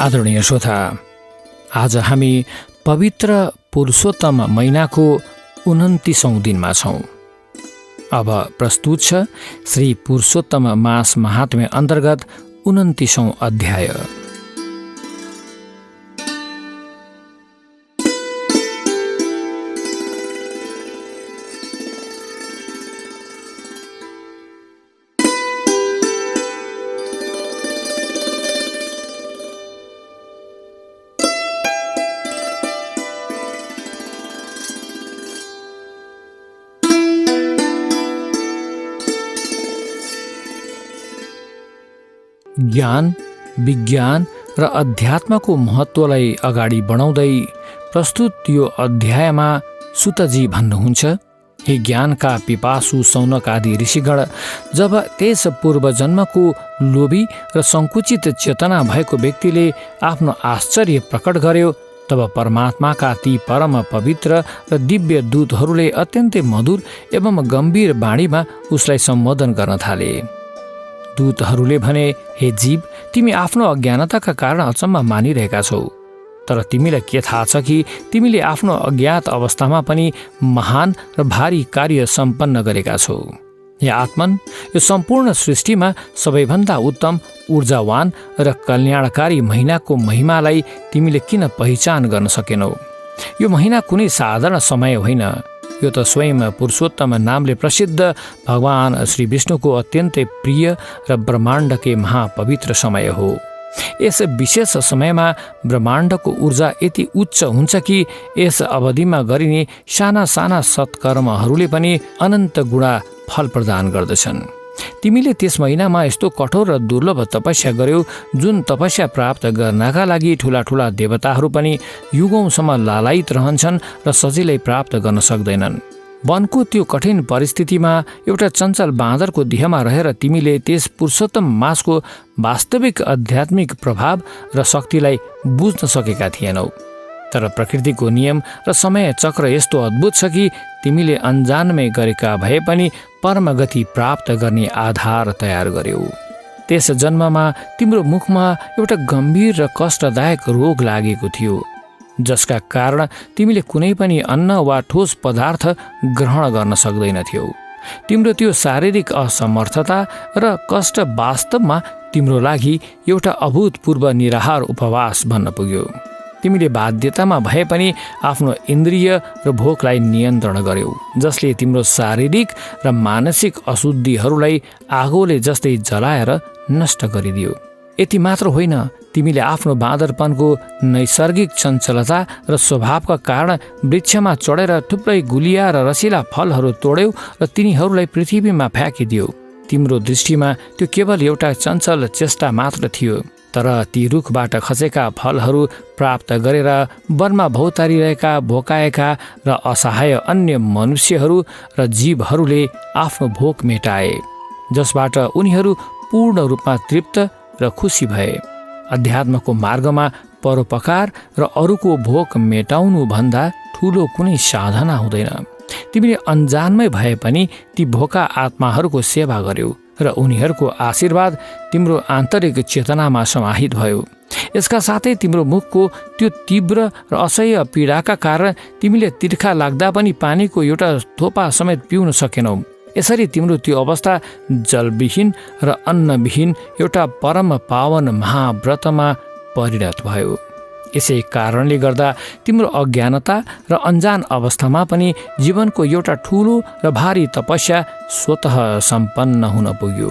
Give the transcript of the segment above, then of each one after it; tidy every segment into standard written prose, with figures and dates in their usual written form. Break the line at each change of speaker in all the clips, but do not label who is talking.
आदरणीय श्रोता, आज हामी पवित्र पुरुषोत्तम महिनाको 29औं दिनमा छौँ। अब प्रस्तुत छ श्री पुरुषोत्तम मास महात्म्य अन्तर्गत 29औं अध्याय। ज्ञान, विज्ञान र अध्यात्मको महत्त्वलाई अगाडि बढाउँदै प्रस्तुत यो अध्यायमा सुतजी भन्नुहुन्छ, हे ज्ञानका पिपासु सौनक आदि ऋषिगण, जब त्यस पूर्वजन्मको लोभी र सङ्कुचित चेतना भएको व्यक्तिले आफ्नो आश्चर्य प्रकट गर्यो, तब परमात्माका ती परम पवित्र र दिव्य दूतहरूले अत्यन्तै मधुर एवं गम्भीर बाणीमा उसलाई सम्बोधन गर्न थाले। दूतहरूले भने, हे जीव, तिमी आफ्नो अज्ञानताका कारण अचम्म मानिरहेका छौ, तर तिमीलाई के थाहा छ कि तिमीले आफ्नो अज्ञात अवस्थामा पनि महान र भारी कार्य सम्पन्न गरेका छौ। हे आत्मन, यो सम्पूर्ण सृष्टिमा सबैभन्दा उत्तम, ऊर्जावान र कल्याणकारी महिनाको महिमालाई तिमीले किन पहिचान गर्न सकेनौ? यो महिना कुनै साधारण समय होइन, यो त स्वयं पुरुषोत्तम नामले प्रसिद्ध भगवान श्री विष्णुको अत्यन्तै प्रिय र ब्रह्माण्डकै महापवित्र समय हो। यस विशेष समयमा ब्रह्माण्डको ऊर्जा यति उच्च हुन्छ कि यस अवधिमा गरिने साना साना सत्कर्महरूले पनि अनन्त गुणा फल प्रदान गर्दछन्। तिमीले त्यस महिनामा यस्तो कठोर र दुर्लभ तपस्या गर्यौ, जुन तपस्या प्राप्त गर्नका लागि ठुला ठुला देवताहरू पनि युगौँसम्म लालायित रहन्छन् र सजिलै प्राप्त गर्न सक्दैनन्। वनको त्यो कठिन परिस्थितिमा एउटा चञ्चल बाँदरको देहमा रहेर तिमीले त्यस पुरुषोत्तम मासको वास्तविक आध्यात्मिक प्रभाव र शक्तिलाई बुझ्न सकेका थिएनौ। तर प्रकृतिको नियम र समय चक्र यस्तो अद्भुत छ कि तिमीले अन्जानमै गरेका भए पनि परमगति प्राप्त गर्ने आधार तयार गर्यौ। त्यस जन्ममा तिम्रो मुखमा एउटा गम्भीर र कष्टदायक रोग लागेको थियो, जसका कारण तिमीले कुनै पनि अन्न वा ठोस पदार्थ ग्रहण गर्न सक्दैनथ्यौ। तिम्रो त्यो शारीरिक असमर्थता र कष्ट वास्तवमा तिम्रो लागि एउटा अभूतपूर्व निराहार उपवास बन्न पुग्यो। तिमीले बाध्यतामा भए पनि आफ्नो इन्द्रिय र भोकलाई नियन्त्रण गर्यौ, जसले तिम्रो शारीरिक र मानसिक अशुद्धिहरूलाई आगोले जस्तै जलाएर नष्ट गरिदियो। यति मात्र होइन, तिमीले आफ्नो बाँदरपनको नैसर्गिक चञ्चलता र स्वभावका कारण वृक्षमा चढेर थुप्रै गुलिया र रसिला फलहरू तोड्यौ र तिनीहरूलाई पृथ्वीमा फ्याँकिदियो। तिम्रो दृष्टिमा त्यो केवल एउटा चञ्चल चेष्टा मात्र थियो, तर ती रुखबाट खसेका फलहरू प्राप्त गरेर वनमा भौतारिरहेका भोकाएका र असहाय अन्य मनुष्यहरू र जीवहरूले आफ्नो भोक मेटाए, जसबाट उनीहरू पूर्ण रूपमा तृप्त र खुसी भए। अध्यात्मको मार्गमा परोपकार र अरूको भोक मेटाउनु भन्दा ठुलो कुनै साधना हुँदैन। तिमीले अन्जानमै भए पनि ती भोका आत्माहरूको सेवा गर्यौ र उनीहरूको आशीर्वाद तिम्रो आन्तरिक चेतनामा समाहित भयो। यसका साथै तिम्रो मुखको त्यो तीव्र र असह्य पीडाका कारण तिमीले तिर्खा लाग्दा पनि पानीको एउटा थोपा समेत पिउन सकेनौ। यसरी तिम्रो त्यो अवस्था जलविहीन र अन्नविहीन एउटा परम पावन महाव्रतमा परिणत भयो। यसै कारणले गर्दा तिम्रो अज्ञानता र अन्जान अवस्थामा पनि जीवनको एउटा ठुलो र भारी तपस्या स्वतः सम्पन्न हुन पुग्यो।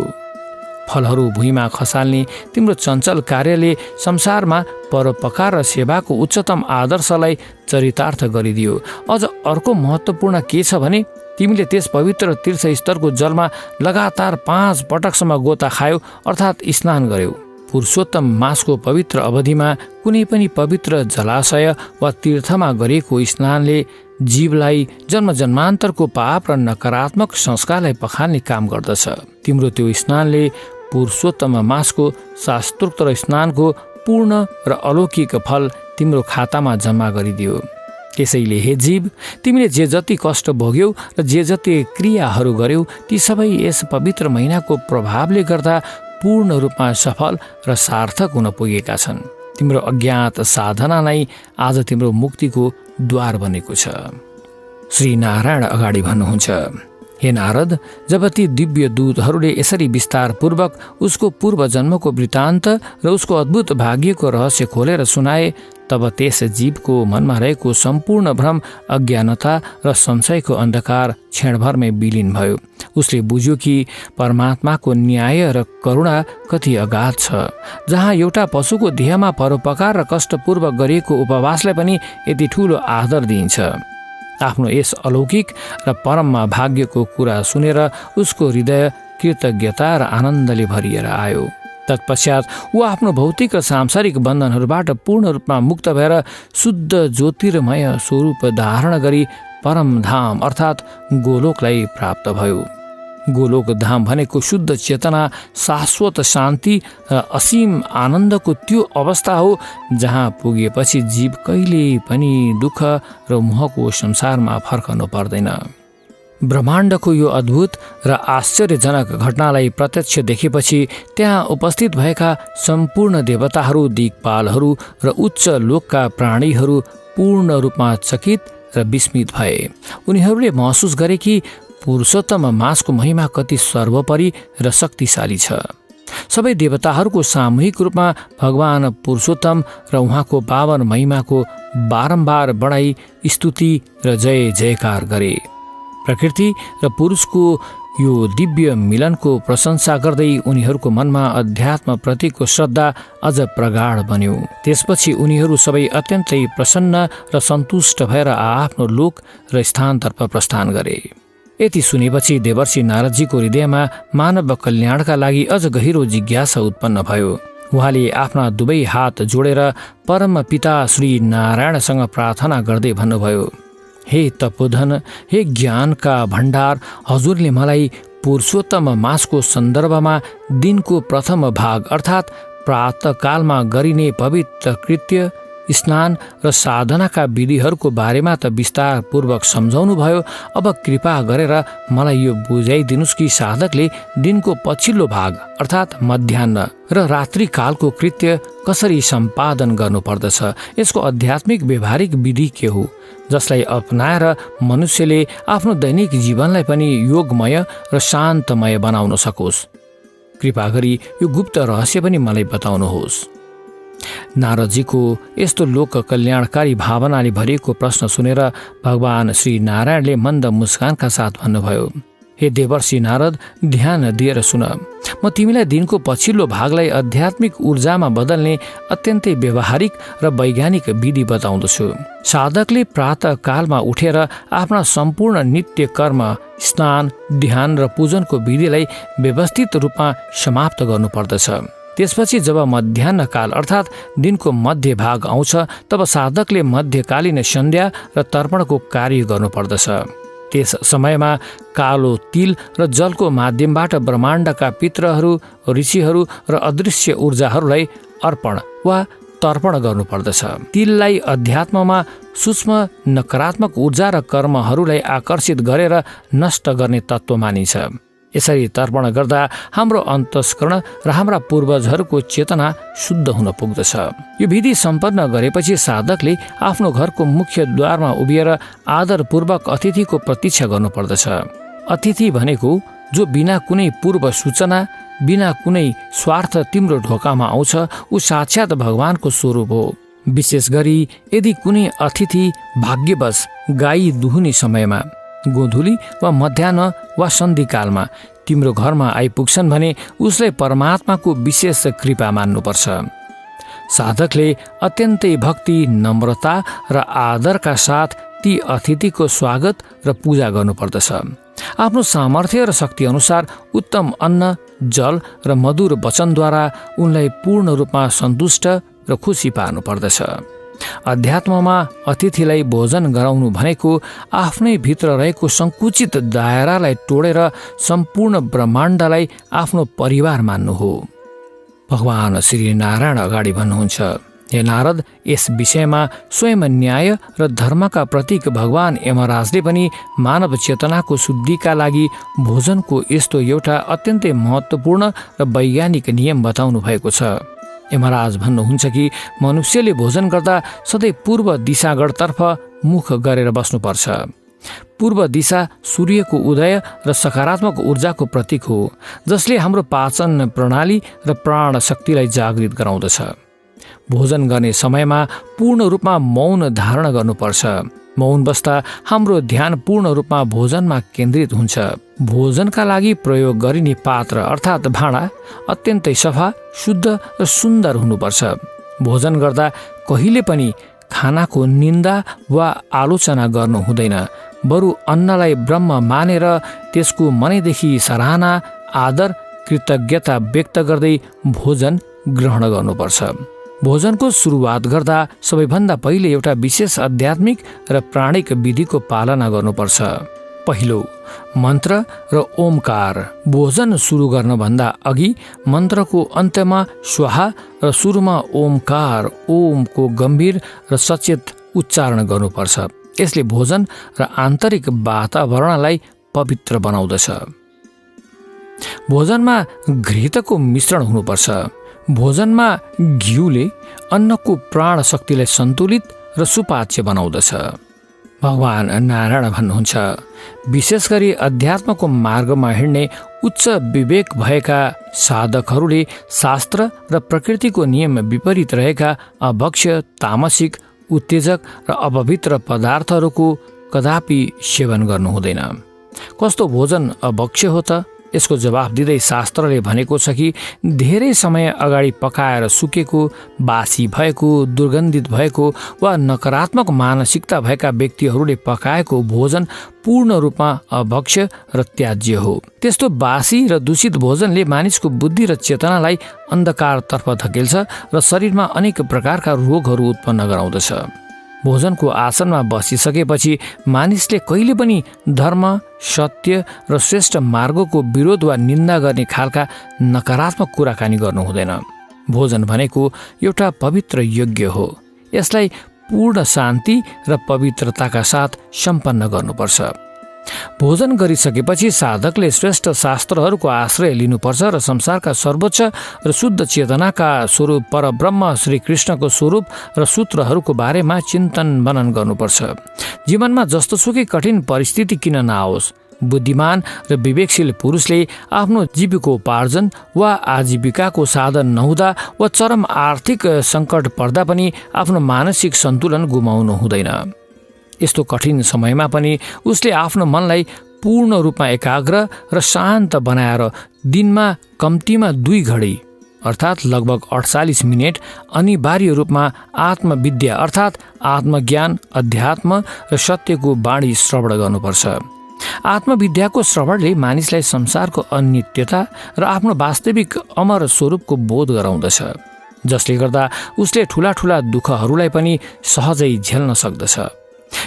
फलहरू भुइँमा खसाल्ने तिम्रो चञ्चल कार्यले संसारमा परोपकार र सेवाको उच्चतम आदर्शलाई चरितार्थ गरिदियो। अझ अर्को महत्त्वपूर्ण के छ भने तिमीले त्यस पवित्र तीर्थस्थलको जलमा लगातार 5 पटकसम्म गोता खायौ, अर्थात् स्नान गर्यौ। पुरुषोत्तम मासको पवित्र अवधिमा कुनै पनि पवित्र जलाशय वा तीर्थमा गरिएको स्नानले जीवलाई जन्मजन्मान्तरको पाप र नकारात्मक संस्कारलाई पखाल्ने काम गर्दछ। तिम्रो त्यो स्नानले पुरुषोत्तम मासको शास्त्रोक्त स्नानको पूर्ण र अलौकिक फल तिम्रो खातामा जम्मा गरिदियो। त्यसैले हे जीव, तिमीले जे जति कष्ट भोग्यौ र जे जति क्रियाहरू गर्यौ, ती सबै यस पवित्र महिनाको प्रभावले गर्दा पूर्ण रूपमा सफल र सार्थक हुन पुगेका छन्। तिम्रो अज्ञात साधना नै आज तिम्रो मुक्तिको द्वार बनेको छ। श्री नारायण अगाडि भन्नुहुन्छ, हे नारद, जब ती दिव्य दूतहरूले यसरी विस्तारपूर्वक उसको पूर्व जन्मको वृत्तान्त र उसको अद्भुत भाग्यको रहस्य खोलेर सुनाए, तब त्यस जीवको मनमा रहेको सम्पूर्ण भ्रम, अज्ञानता र संशयको अन्धकार क्षणभरमै विलीन भयो। उसले बुझ्यो कि परमात्माको न्याय र करुणा कति अगाध छ, जहाँ एउटा पशुको देहमा परोपकार र कष्टपूर्वक गरिएको उपवासलाई पनि यति ठुलो आदर दिइन्छ। आफ्नो यस अलौकिक र परम भाग्यको कुरा सुनेर उसको हृदय कृतज्ञता र आनन्दले भरिएर आयो। तत्पश्चात ऊ आफ्नो भौतिक र सांसारिक बन्धनहरूबाट पूर्ण रूपमा मुक्त भएर शुद्ध ज्योतिर्मय स्वरूप धारण गरी परम धाम अर्थात् गोलोकलाई प्राप्त भयो। गोलोक धाम भनेको शुद्ध चेतना, शाश्वत शान्ति र असीम आनन्दको त्यो अवस्था हो जहाँ पुगेपछि जीव कहिले पनि दुःख र मोहको संसारमा फर्कनु पर्दैन। ब्रह्माण्डको यो अद्भुत र आश्चर्यजनक घटनालाई प्रत्यक्ष देखेपछि त्यहाँ उपस्थित भएका सम्पूर्ण देवताहरू, दिक्पालहरू र उच्च लोकका प्राणीहरू पूर्ण रूपमा चकित र विस्मित भए। उनीहरूले महसुस गरे कि पुरुषोत्तम मासको महिमा कति सर्वोपरि र शक्तिशाली छ। सबै देवताहरूको सामूहिक रूपमा भगवान पुरुषोत्तम र उहाँको पावन महिमाको बारम्बार बढाई, स्तुति र जय जयकार गरे। प्रकृति र पुरुषको यो दिव्य मिलनको प्रशंसा गर्दै उनीहरूको मनमा अध्यात्म प्रतिको श्रद्धा अझ प्रगाढ बन्यो। त्यसपछि उनीहरू सबै अत्यन्तै प्रसन्न र सन्तुष्ट भएर आफ्नो लोक र स्थानतर्फ प्रस्थान गरे। यति सुनेपछि देवर्षि नारदजीको हृदयमा मानव कल्याणका लागि अझ गहिरो जिज्ञासा उत्पन्न भयो। उहाँले आफ्ना दुवै हात जोडेर परम पिता श्री नारायणसँग प्रार्थना गर्दै भन्नुभयो, हे तपोधन, हे ज्ञानका भण्डार, हजुरले मलाई पुरुषोत्तम मासको सन्दर्भमा दिनको प्रथम भाग अर्थात् प्रातःकालमा गरिने पवित्र कृत्य, स्नान र साधनाका विधिहरूको बारेमा त विस्तारपूर्वक सम्झाउनु भयो। अब कृपा गरेर मलाई यो बुझाइदिनुहोस् कि साधकले दिनको पछिल्लो भाग अर्थात् मध्याह्न र रात्रिकालको कृत्य कसरी सम्पादन गर्नुपर्दछ। यसको आध्यात्मिक व्यवहारिक विधि के हो, जसलाई अपनाएर मनुष्यले आफ्नो दैनिक जीवनलाई पनि योगमय र शान्तमय बनाउन सकोस्। कृपा गरी यो गुप्त रहस्य पनि मलाई बताउनुहोस्। नारदजीको यस्तो लोक कल्याणकारी भावनाले भरिएको प्रश्न सुनेर भगवान श्री नारायणले मन्द मुस्कानका साथ भन्नुभयो, हे देवर्षि नारद, ध्यान दिएर सुन। म तिमीलाई दिनको पछिल्लो भागलाई आध्यात्मिक ऊर्जामा बदल्ने अत्यन्तै व्यवहारिक र वैज्ञानिक विधि बताउँदछु। साधकले प्रातःकालमा उठेर आफ्ना सम्पूर्ण नित्य कर्म, स्नान, ध्यान र पूजनको विधिलाई व्यवस्थित रूपमा समाप्त गर्नुपर्दछ। त्यसपछि जब मध्याह्नकाल अर्थात् दिनको मध्य भाग आउँछ, तब साधकले मध्यकालीन सन्ध्या र तर्पणको कार्य गर्नुपर्दछ। त्यस समयमा कालो तिल र जलको माध्यमबाट ब्रह्माण्डका पितृहरू, ऋषिहरू र अदृश्य ऊर्जाहरूलाई अर्पण वा तर्पण गर्नुपर्दछ। तिललाई अध्यात्ममा सूक्ष्म नकारात्मक ऊर्जा र कर्महरूलाई आकर्षित गरेर नष्ट गर्ने तत्त्व मानिन्छ। यसरी तर्पण गर्दा हाम्रो अन्तस्करण र हाम्रा पूर्वजहरूको चेतना शुद्ध हुन पुग्दछ। यो विधि सम्पन्न गरेपछि साधकले आफ्नो घरको मुख्य द्वारमा उभिएर आदरपूर्वक अतिथिको प्रतीक्षा गर्नुपर्दछ। अतिथि भनेको जो बिना कुनै पूर्व सूचना, बिना कुनै स्वार्थ तिम्रो ढोकामा आउँछ, ऊ साक्षात् भगवानको स्वरूप हो। विशेष गरी यदि कुनै अतिथि भाग्यवश गाई दुहुने समयमा, गोधुली वा मध्याह्न वा सन्धिकालमा तिम्रो घरमा आइपुग्छन् भने उसलाई परमात्माको विशेष कृपा मान्नुपर्छ। साधकले अत्यन्तै भक्ति, नम्रता र आदरका साथ ती अतिथिको स्वागत र पूजा गर्नुपर्दछ। आफ्नो सामर्थ्य र शक्ति अनुसार उत्तम अन्न, जल र मधुर वचनद्वारा उनलाई पूर्ण रूपमा सन्तुष्ट र खुसी पार्नुपर्दछ। अध्यात्ममा अतिथिलाई भोजन गराउनु भनेको आफ्नै भित्र रहेको सङ्कुचित दायरालाई तोडेर सम्पूर्ण ब्रह्माण्डलाई आफ्नो परिवार मान्नु हो। भगवान श्री नारायण अगाडि भन्नुहुन्छ, हे नारद, यस विषयमा स्वयं न्याय र धर्मका प्रतीक भगवान यमराजले पनि मानव चेतनाको शुद्धिका लागि भोजनको यस्तो एउटा अत्यन्तै महत्त्वपूर्ण र वैज्ञानिक नियम बताउनु भएको छ। यमराज भन्नुहुन्छ कि मनुष्यले भोजन गर्दा सधैँ पूर्व दिशागढतर्फ मुख गरेर बस्नुपर्छ। पूर्व दिशा सूर्यको उदय र सकारात्मक ऊर्जाको प्रतीक हो, जसले हाम्रो पाचन प्रणाली र प्राण शक्तिलाई जागृत गराउँदछ। भोजन गर्ने समयमा पूर्ण रूपमा मौन धारण गर्नुपर्छ। मौन बस्दा हाम्रो ध्यान पूर्ण रूपमा भोजनमा केन्द्रित हुन्छ। भोजनका लागि प्रयोग गरिने पात्र अर्थात् भाँडा अत्यन्तै सफा, शुद्ध र सुन्दर हुनुपर्छ। भोजन गर्दा कहिले पनि खानाको निन्दा वा आलोचना गर्नु हुँदैन, बरु अन्नलाई ब्रह्म मानेर त्यसको मनैदेखि सराहना, आदर, कृतज्ञता व्यक्त गर्दै भोजन ग्रहण गर्नुपर्छ। भोजनको सुरुवात गर्दा सबैभन्दा पहिले एउटा विशेष आध्यात्मिक र प्राणिक विधिको पालना गर्नुपर्छ। पहिलो, मन्त्र र ओमकार। भोजन सुरु गर्नभन्दा अघि मन्त्रको अन्त्यमा स्वाहा र सुरुमा ओमकार, ओमको गम्भीर र सचेत उच्चारण गर्नुपर्छ। यसले भोजन र आन्तरिक वातावरणलाई पवित्र बनाउँदछ। भोजनमा घृतको मिश्रण हुनुपर्छ। भोजनमा घिउले अन्नको प्राण शक्तिलाई सन्तुलित र सुपाच्य बनाउँदछ। भगवान नारायण भन्नुहुन्छ, विशेष गरी अध्यात्मको मार्गमा हिँड्ने उच्च विवेक भएका साधकहरूले शास्त्र र प्रकृतिको नियम विपरीत रहेका अभक्ष्य, तामसिक, उत्तेजक र अपवित्र पदार्थहरूको कदापि सेवन गर्नु हुँदैन। कस्तो भोजन अभक्ष्य हो त? यसको जवाफ दिँदै शास्त्रले भनेको छ कि धेरै समय अगाडि पकाएर सुकेको, बासी भएको, दुर्गन्धित भएको वा नकारात्मक मानसिकता भएका व्यक्तिहरूले पकाएको भोजन पूर्ण रूपमा अभक्ष्य र त्याज्य हो। त्यस्तो बासी र दूषित भोजनले मानिसको बुद्धि र चेतनालाई अन्धकारतर्फ धकेल्छ र शरीरमा अनेक प्रकारका रोगहरू उत्पन्न गराउँदछ। भोजनको आसनमा बसिसकेपछि मानिसले कहिले पनि धर्म, सत्य र श्रेष्ठ मार्गको विरोध वा निन्दा गर्ने खालका नकारात्मक कुराकानी गर्नु हुँदैन। भोजन भनेको एउटा पवित्र यज्ञ हो। यसलाई पूर्ण शान्ति र पवित्रताका साथ सम्पन्न गर्नुपर्छ। भोजन गरिसकेपछि साधकले श्रेष्ठ शास्त्रहरूको आश्रय लिनुपर्छ र संसारका सर्वोच्च र शुद्ध चेतनाका स्वरूप परब्रह्म श्रीकृष्णको स्वरूप र सूत्रहरूको बारेमा चिन्तन मनन गर्नुपर्छ। जीवनमा जस्तोसुकै कठिन परिस्थिति किन नआओस्, बुद्धिमान र विवेकशील पुरुषले आफ्नो जीविकोपार्जन वा आजीविकाको साधन नहुँदा वा चरम आर्थिक सङ्कट पर्दा पनि आफ्नो मानसिक सन्तुलन गुमाउनु हुँदैन। यस्तो कठिन समयमा पनि उसले आफ्नो मनलाई पूर्ण रूपमा एकाग्र र शान्त बनाएर दिनमा कम्तीमा 2 घडी अर्थात् लगभग 48 मिनट अनिवार्य रूपमा आत्मविद्या अर्थात् आत्मज्ञान, अध्यात्म र सत्यको बाणी श्रवण गर्नुपर्छ। आत्मविद्याको श्रवणले मानिसलाई संसारको अनित्यता र आफ्नो वास्तविक अमर स्वरूपको बोध गराउँदछ, जसले गर्दा उसले ठुला ठुला दुःखहरूलाई पनि सहजै झेल्न सक्दछ।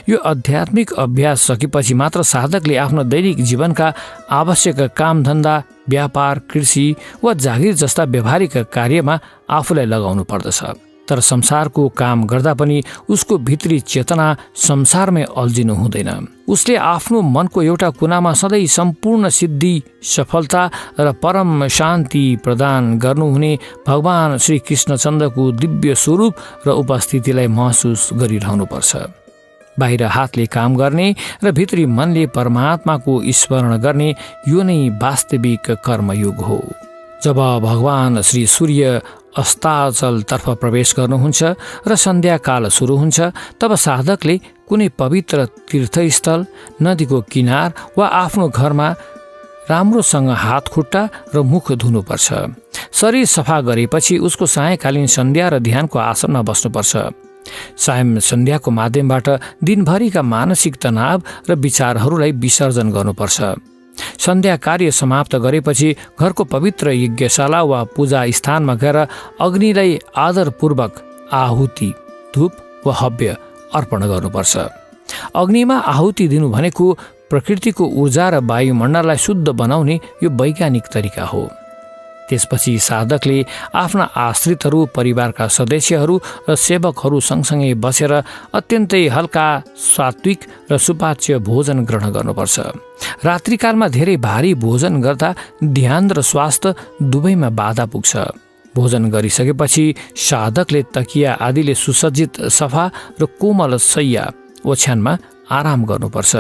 यो आध्यात्मिक अभ्यास सकेपछि मात्र साधकले आफ्नो दैनिक जीवनका आवश्यक कामधन्दा, व्यापार, कृषि वा जागिर जस्ता व्यावहारिक कार्यमा आफूलाई लगाउनु पर्दछ। तर संसारको काम गर्दा पनि उसको भित्री चेतना संसारमै अल्झिनु हुँदैन। उसले आफ्नो मनको एउटा कुनामा सधैँ सम्पूर्ण सिद्धि, सफलता र परम शान्ति प्रदान गर्नुहुने भगवान श्री कृष्णचन्द्रको दिव्य स्वरूप र उपस्थितिलाई महसुस गरिरहनुपर्छ। बाहिर हातले काम गर्ने र भित्री मनले परमात्माको स्मरण गर्ने यो नै वास्तविक कर्मयोग हो। जब भगवान श्री सूर्य अस्ताचलतर्फ प्रवेश गर्नुहुन्छ र सन्ध्याकाल सुरु हुन्छ, तब साधकले कुनै पवित्र तीर्थस्थल, नदीको किनार वा आफ्नो घरमा राम्रोसँग हात, खुट्टा र मुख धुनुपर्छ। शरीर सफा गरेपछि उसको सायकालीन सन्ध्या र ध्यानको आसनमा बस्नुपर्छ। सायं सन्ध्याको माध्यमबाट दिनभरिका मानसिक तनाव र विचारहरूलाई विसर्जन गर्नुपर्छ। सन्ध्या कार्य समाप्त गरेपछि घरको पवित्र यज्ञशाला वा पूजा स्थानमा गएर अग्निलाई आदरपूर्वक आहुति, धूप वा हव्य अर्पण गर्नुपर्छ। अग्निमा आहुति दिनु भनेको प्रकृतिको ऊर्जा र वायुमण्डललाई शुद्ध बनाउने यो वैज्ञानिक तरिका हो। त्यसपछि साधकले आफ्ना आश्रितहरू, परिवारका सदस्यहरू र सेवकहरू सँगसँगै बसेर अत्यन्तै हल्का, सात्विक र सुपाच्य भोजन ग्रहण गर्नुपर्छ। रात्रिकालमा धेरै भारी भोजन गर्दा ध्यान र स्वास्थ्य दुवैमा बाधा पुग्छ। भोजन गरिसकेपछि साधकले तकिया आदिले सुसज्जित सफा र कोमल शय्या ओछ्यानमा आराम गर्नुपर्छ।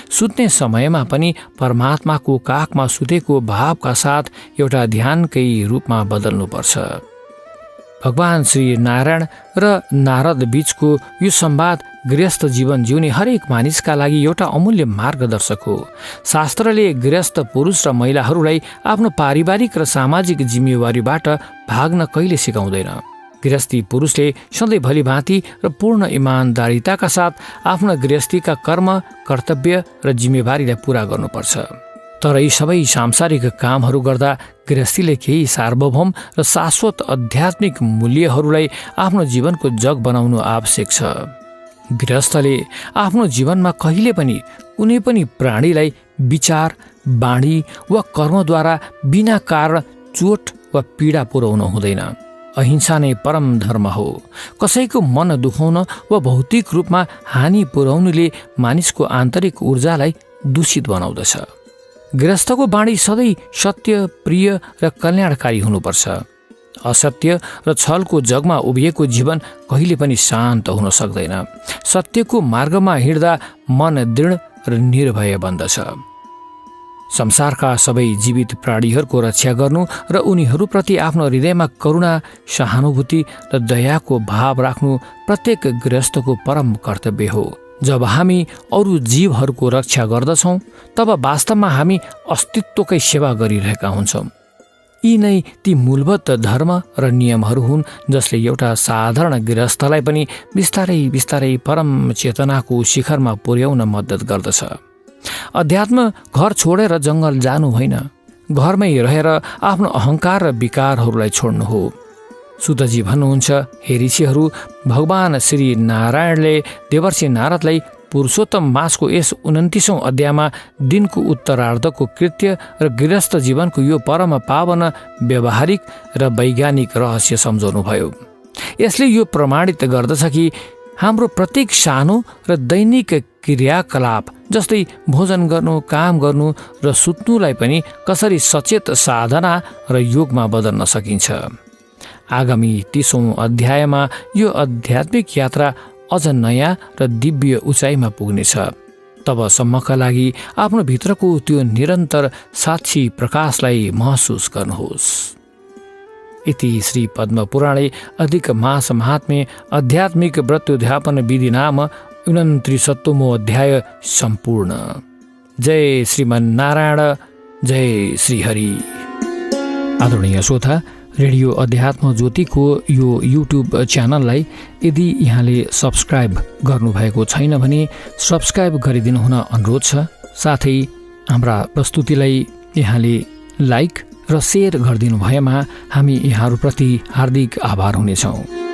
सुत्ने समयमा पनि परमात्माको काखमा सुतेको भावका साथ एउटा ध्यानकै रूपमा बदल्नुपर्छ। भगवान श्री नारायण र नारद बीचको यो संवाद गृहस्थ जीवन जिउने हरेक मानिसका लागि एउटा अमूल्य मार्गदर्शक हो। शास्त्रले गृहस्थ पुरुष र महिलाहरूलाई आफ्नो पारिवारिक र सामाजिक जिम्मेवारीबाट भाग्न कहिले सिकाउँदैन। गृहस्थी पुरुषले सधैँ भलीभाँति र पूर्ण इमान्दारिताका साथ आफ्ना गृहस्थीका कर्म, कर्तव्य र जिम्मेवारीलाई पूरा गर्नुपर्छ। तर यी सबै सांसारिक कामहरू गर्दा गृहस्थीले केही सार्वभौम र शाश्वत आध्यात्मिक मूल्यहरूलाई आफ्नो जीवनको जग बनाउनु आवश्यक छ। गृहस्थले आफ्नो जीवनमा कहिले पनि कुनै पनि प्राणीलाई विचार, बाणी वा कर्मद्वारा बिना कारण चोट वा पीडा पुर्याउनु हुँदैन। अहिंसा नै परम धर्म हो। कसैको मन दुखाउन वा भौतिक रूपमा हानि पुर्याउनुले मानिसको आन्तरिक ऊर्जालाई दूषित बनाउँदछ। गृहस्थको बाणी सधैँ सत्य, प्रिय र कल्याणकारी हुनुपर्छ। असत्य र छलको जगमा उभिएको जीवन कहिले पनि शान्त हुन सक्दैन। सत्यको मार्गमा हिँड्दा मन दृढ र निर्भय बन्दछ। संसारका सबै जीवित प्राणीहरूको रक्षा गर्नु र उनीहरूप्रति आफ्नो हृदयमा करुणा, सहानुभूति र दयाको भाव राख्नु प्रत्येक गृहस्थको परम कर्तव्य हो। जब हामी अरू जीवहरूको रक्षा गर्दछौँ तब वास्तवमा हामी अस्तित्वकै सेवा गरिरहेका हुन्छौँ। यी नै ती मूलभूत धर्म र नियमहरू हुन् जसले एउटा साधारण गृहस्थलाई पनि बिस्तारै बिस्तारै परम चेतनाको शिखरमा पुर्याउन मद्दत गर्दछ। अध्यात्म घर छोडेर जङ्गल जानु होइन, घरमै रहेर आफ्नो अहङ्कार र विकारहरूलाई छोड्नु हो। सुतजी भन्नुहुन्छ, हे ऋषिहरू, भगवान श्री नारायणले देवर्षि नारदलाई पुरुषोत्तम मासको यस 29औं अध्यायमा दिनको उत्तरार्धको कृत्य र गृहस्थ जीवनको यो परम पावन व्यावहारिक र वैज्ञानिक रहस्य सम्झाउनुभयो। यसले यो प्रमाणित गर्दछ कि हाम्रो प्रत्येक सानो र दैनिक क्रियाकलाप जस्तै भोजन गर्नु, काम गर्नु र सुत्नुलाई पनि कसरी सचेत साधना र योगमा बदल्न सकिन्छ। आगामी 30औं अध्यायमा यो आध्यात्मिक यात्रा अझ नयाँ र दिव्य उचाइमा पुग्नेछ। तबसम्मका लागि आफ्नो भित्रको त्यो निरन्तर साक्षी प्रकाशलाई महसुस गर्नुहोस्। इति श्री पद्म पुराणे अधिक मास महात्म्ये आध्यात्मिक व्रतोद्यापन विधि नाम 29वां अध्याय सम्पूर्ण। जय श्रीमन्नारायण, जय श्रीहरि। आदरणीय श्रोता, रेडियो अध्यात्म ज्योतिको यो युट्युब च्यानललाई यदि यहाँले सब्सक्राइब गर्नुभएको छैन भने सब्सक्राइब गरिदिनु हुन अनुरोध छ। साथै हाम्रा प्रस्तुतिलाई यहाँले लाइक र सेयर गरिदिनु भएमा हामी यहाँहरूप्रति हार्दिक आभार हुनेछौँ।